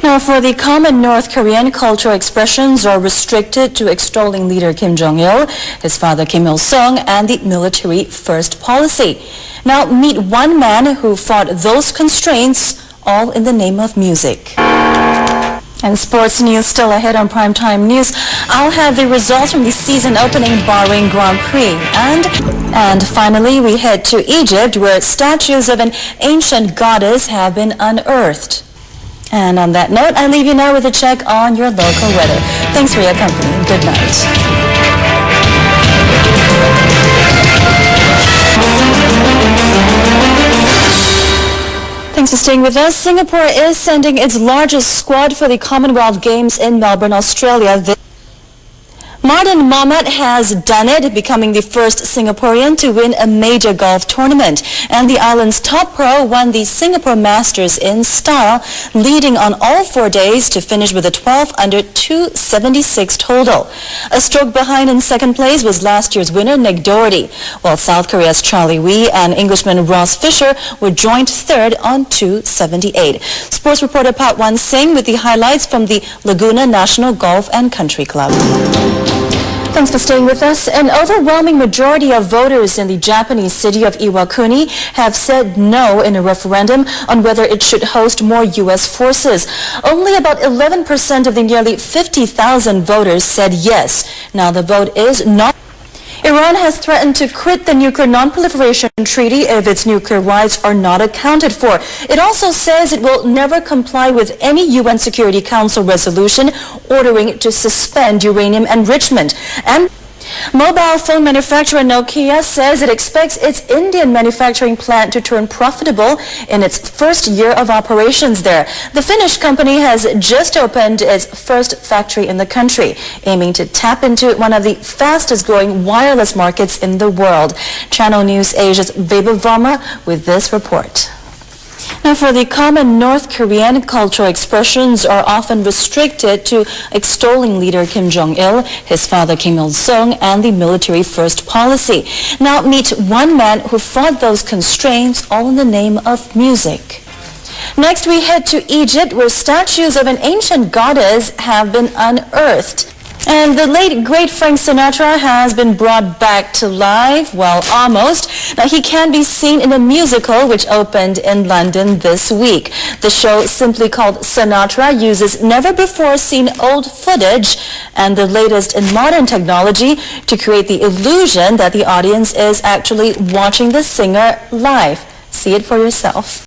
Now, for the common North Korean, cultural expressions are restricted to extolling leader Kim Jong-il, his father Kim Il-sung, and the military first policy. Now, meet one man who fought those constraints, all in the name of music. And sports news still ahead on Primetime News. I'll have the results from the season opening Bahrain Grand Prix. And finally, we head to Egypt, where statues of an ancient goddess have been unearthed. And on that note, I leave you now with a check on your local weather. Thanks for your company. Good night. Thanks for staying with us. Singapore is sending its largest squad for the Commonwealth Games in Melbourne, Australia. Martin Mohamed has done it, becoming the first Singaporean to win a major golf tournament. And the island's top pro won the Singapore Masters in style, leading on all 4 days to finish with a 12 under 276 total. A stroke behind in second place was last year's winner, Nick Doherty, while South Korea's Charlie Wee and Englishman Ross Fisher were joint third on 278. Sports reporter Patwan Singh with the highlights from the Laguna National Golf and Country Club. Thanks for staying with us. An overwhelming majority of voters in the Japanese city of Iwakuni have said no in a referendum on whether it should host more U.S. forces. Only about 11% of the nearly 50,000 voters said yes. Now the vote is not. Iran has threatened to quit the Nuclear Non-Proliferation Treaty if its nuclear rights are not accounted for. It also says it will never comply with any UN Security Council resolution ordering it to suspend uranium enrichment. And mobile phone manufacturer Nokia says it expects its Indian manufacturing plant to turn profitable in its first year of operations there. The Finnish company has just opened its first factory in the country, aiming to tap into one of the fastest growing wireless markets in the world. Channel News Asia's Weber Varma with this report. Now, for the common North Korean, cultural expressions are often restricted to extolling leader Kim Jong-il, his father Kim Il-sung, and the military first policy. Now, meet one man who fought those constraints, all in the name of music. Next, we head to Egypt, where statues of an ancient goddess have been unearthed. And the late, great Frank Sinatra has been brought back to life, well, almost. Now, he can be seen in a musical which opened in London this week. The show, simply called Sinatra, uses never-before-seen old footage and the latest in modern technology to create the illusion that the audience is actually watching the singer live. See it for yourself.